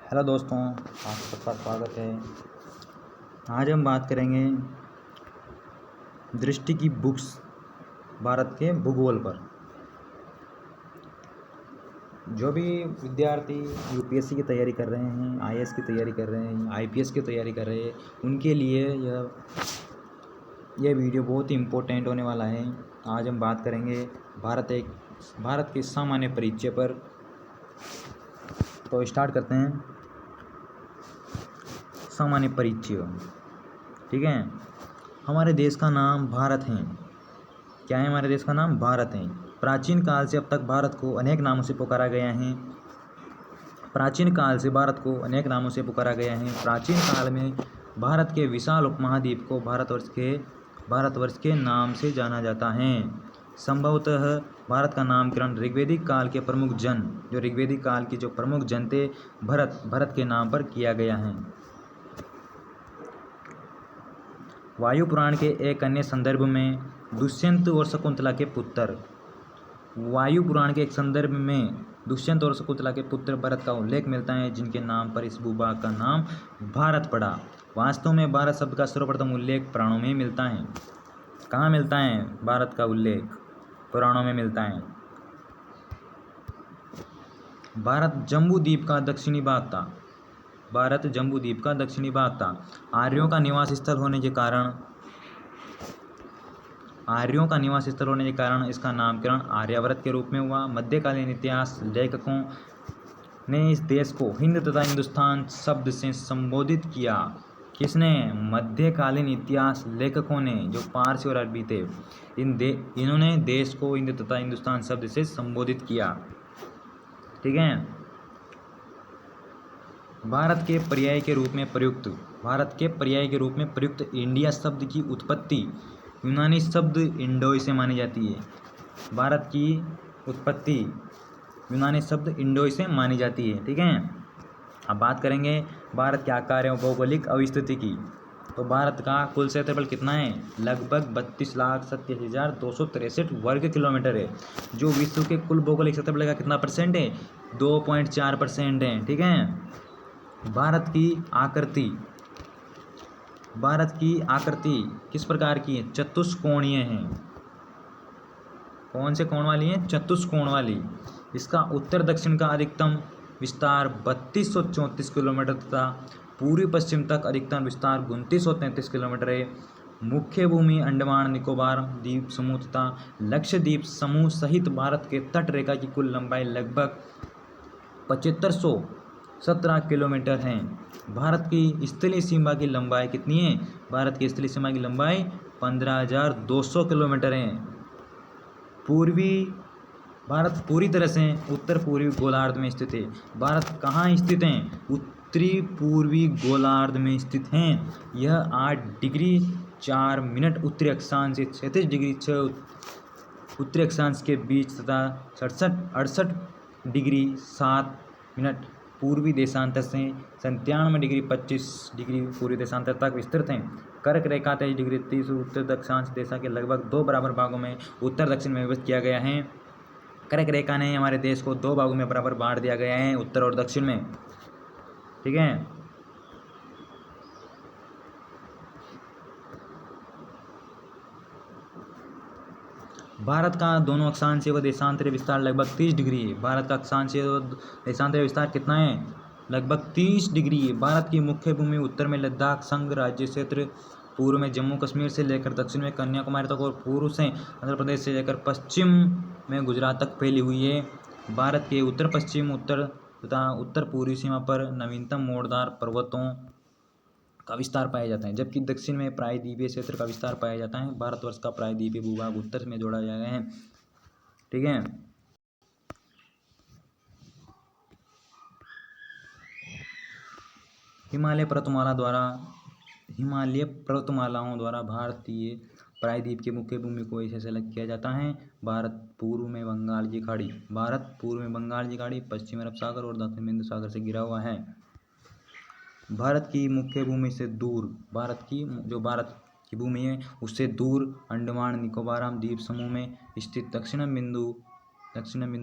Hello दोस्तों, आप सबका स्वागत है। आज हम बात करेंगे दृष्टि की बुक्स भारत के भूगोल पर। जो भी विद्यार्थी यूपीएससी की तैयारी कर रहे हैं, आईएएस की तैयारी कर रहे हैं, आईपीएस की तैयारी कर रहे हैं, उनके लिए यह वीडियो बहुत ही इम्पोर्टेंट होने वाला है। आज हम बात करेंगे भारत के सामान्य परिचय पर। तो स्टार्ट करते हैं। सामान्य परिचय, ठीक है। हमारे देश का नाम भारत है। क्या है? हमारे देश का नाम भारत है। प्राचीन काल से अब तक भारत को अनेक नामों से पुकारा गया है। प्राचीन काल से भारत को अनेक नामों से पुकारा गया है। प्राचीन काल में भारत के विशाल उपमहाद्वीप को भारतवर्ष के नाम से जाना जाता है। संभवतः भारत का नामकरण ऋग्वैदिक काल के प्रमुख जन थे, भरत के नाम पर किया गया है। वायु पुराण के एक अन्य संदर्भ में दुष्यंत और शकुंतला के पुत्र भरत का उल्लेख मिलता है, जिनके नाम पर इस भूभाग का नाम भारत पड़ा। वास्तव में भारत शब्द का सर्वप्रथम उल्लेख पुराणों में मिलता है। कहाँ मिलता है? भारत का उल्लेख पुराणों में मिलता है। भारत जम्बू द्वीप का दक्षिणी भाग था। आर्यों का निवास स्थल होने के कारण इसका नामकरण आर्यावर्त के रूप में हुआ। मध्यकालीन इतिहास लेखकों ने इस देश को हिंद तथा हिंदुस्तान शब्द से संबोधित किया। किसने? मध्यकालीन इतिहास लेखकों ने, जो पारसी और अरबी थे, इन्होंने देश को हिंद तथा हिंदुस्तान शब्द से संबोधित किया। ठीक है। भारत के पर्याय के रूप में प्रयुक्त इंडिया शब्द की उत्पत्ति यूनानी शब्द इंडोई से मानी जाती है। भारत की उत्पत्ति यूनानी शब्द इंडोई से मानी जाती है। ठीक है। अब बात करेंगे भारत के आकार एवं भौगोलिक अवस्थिति की। तो भारत का कुल क्षेत्रफल कितना है? लगभग 32,87,263 वर्ग किलोमीटर है, जो विश्व के कुल भौगोलिक क्षेत्रफल का कितना परसेंट है? 2.4% है। ठीक है। भारत की आकृति किस प्रकार की है? चतुष्कोणीय है। कौन से कोण वाली है? चतुष्कोण वाली। इसका उत्तर दक्षिण का अधिकतम विस्तार 3234 किलोमीटर तथा पूर्वी पश्चिम तक अधिकतम विस्तार 2933 किलोमीटर है। मुख्य भूमि अंडमान निकोबार द्वीप समूह तथा लक्षद्वीप समूह सहित भारत के तट रेखा की कुल लंबाई लगभग 7517 किलोमीटर है। भारत की स्थलीय सीमा की लंबाई कितनी है? भारत की स्थलीय सीमा की लंबाई 15,200 किलोमीटर है। भारत पूरी तरह से उत्तर पूर्वी गोलार्ध में स्थित है। भारत कहाँ स्थित है? उत्तरी पूर्वी गोलार्ध में स्थित है। यह 8 डिग्री 4 मिनट उत्तरी अक्षांश से 36 डिग्री 6 उत्तरी अक्षांश के बीच तथा 68 डिग्री 7 मिनट पूर्वी देशांतर से 97 डिग्री 25 डिग्री पूर्वी देशांतर तक विस्तृत हैं। कर्क रेखा 23 डिग्री 30 उत्तर दक्षिणांश देशा के लगभग 2 बराबर भागों में उत्तर दक्षिण में विभक्त किया गया है। कर्क रेखा ने हमारे देश को 2 भागों में बराबर बांट दिया गया है, उत्तर और दक्षिण में। ठीक है। भारत का दोनों अक्षांशीय व देशांतरीय विस्तार लगभग 30 डिग्री है। भारत का अक्षांशीय व देशांतरीय विस्तार कितना है? लगभग 30 डिग्री है। भारत की मुख्य भूमि उत्तर में लद्दाख संघ राज्य क्षेत्र, पूर्व में जम्मू कश्मीर से लेकर दक्षिण में कन्याकुमारी तक और पूर्व से आंध्र प्रदेश से लेकर पश्चिम में गुजरात तक फैली हुई है। भारत के उत्तर पश्चिम, उत्तर तथा उत्तर पूर्वी सीमा पर नवीनतम मोड़दार पर्वतों का विस्तार पाया जाता है, जबकि दक्षिण में प्रायद्वीपीय क्षेत्र का विस्तार पाया जाता है। भारतवर्ष का प्रायद्वीपीय भूभाग उत्तर में जोड़ा गया है। ठीक है। हिमालय पर्वतमालाओं द्वारा भारतीय प्रायद्वीप की मुख्य भूमि को ऐसे अलग किया जाता है। भारत पूर्व में बंगाल की खाड़ी, पश्चिम अरब सागर और दक्षिण हिंद सागर से घिरा हुआ है। भारत की मुख्य भूमि से दूर, भारत की भूमि है उससे दूर अंडमान निकोबार द्वीप समूह में स्थित दक्षिण बिंदु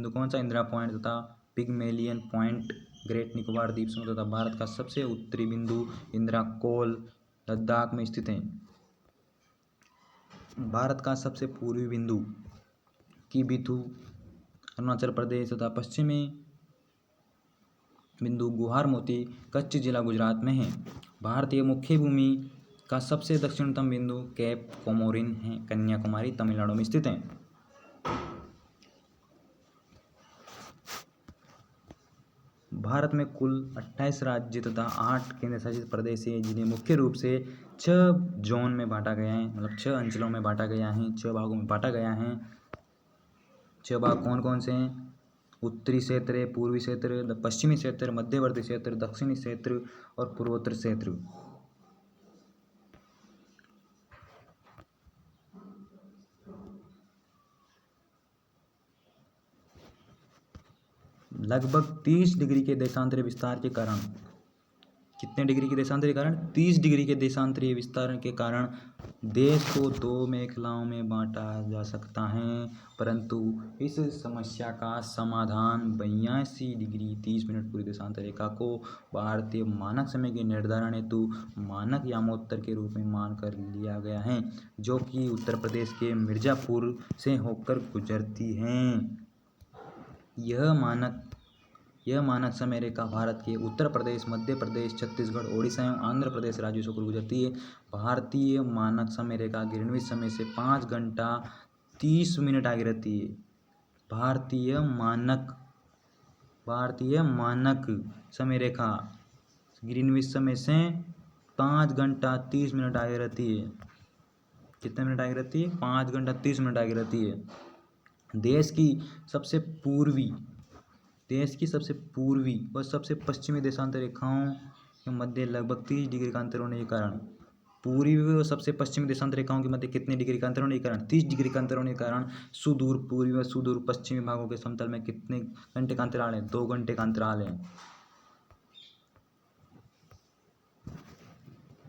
कौन सा? इंदिरा पॉइंट तथा पिगमेलियन पॉइंट ग्रेट निकोबार द्वीप समूह तथा भारत का सबसे उत्तरी बिंदु इंदिरा कोल लद्दाख में स्थित है। भारत का सबसे पूर्वी बिंदु किबिथु अरुणाचल प्रदेश तथा पश्चिमी बिंदु गुहार मोती कच्छ जिला गुजरात में है। भारतीय मुख्य भूमि का सबसे दक्षिणतम बिंदु कैप कोमोरिन है, कन्याकुमारी तमिलनाडु में स्थित है। भारत में कुल 28 राज्य तथा 8 केंद्र शासित प्रदेश हैं, जिन्हें मुख्य रूप से 6 जोन में बांटा गया है, मतलब 6 अंचलों में बांटा गया है, 6 भागों में बांटा गया है। 6 भाग कौन कौन से हैं? उत्तरी क्षेत्र, पूर्वी क्षेत्र, पश्चिमी क्षेत्र, मध्यवर्ती क्षेत्र, दक्षिणी क्षेत्र और पूर्वोत्तर क्षेत्र। लगभग 30 डिग्री के देशांतरी विस्तार के कारण, कितने डिग्री के देशांतरी कारण? 30 डिग्री के देशांतरी विस्तार के कारण देश को 2 मेखलाओं में बांटा जा सकता है, परंतु इस समस्या का समाधान 82 डिग्री 30 मिनट पूरी देशांतर रेखा को भारतीय मानक समय के निर्धारण हेतु मानक यामोत्तर के रूप में मानकर लिया गया है, जो कि उत्तर प्रदेश के मिर्जापुर से होकर गुजरती हैं। यह मानक समय रेखा भारत के उत्तर प्रदेश, मध्य प्रदेश, छत्तीसगढ़, ओडिशा एवं आंध्र प्रदेश राज्यों से होकर गुजरती है। भारतीय मानक समय रेखा ग्रीनविच समय से 5 घंटा 30 मिनट आगे रहती है। भारतीय मानक समय रेखा ग्रीनविच समय से 5 घंटा 30 मिनट आगे रहती है। कितने मिनट आगे रहती है? 5 घंटा 30 मिनट आगे रहती है। देश की सबसे पूर्वी और सबसे पश्चिमी देशांतर रेखाओं के मध्य लगभग 30 डिग्री का अंतर होने के कारण, पूर्वी और सबसे पश्चिमी देशांतर रेखाओं के मध्य कितने डिग्री का अंतर होने के कारण? 30 डिग्री का अंतर होने के कारण सुदूर पूर्वी और सुदूर पश्चिमी भागों के समतल में कितने घंटे का अंतराल है? 2 घंटे का अंतराल है।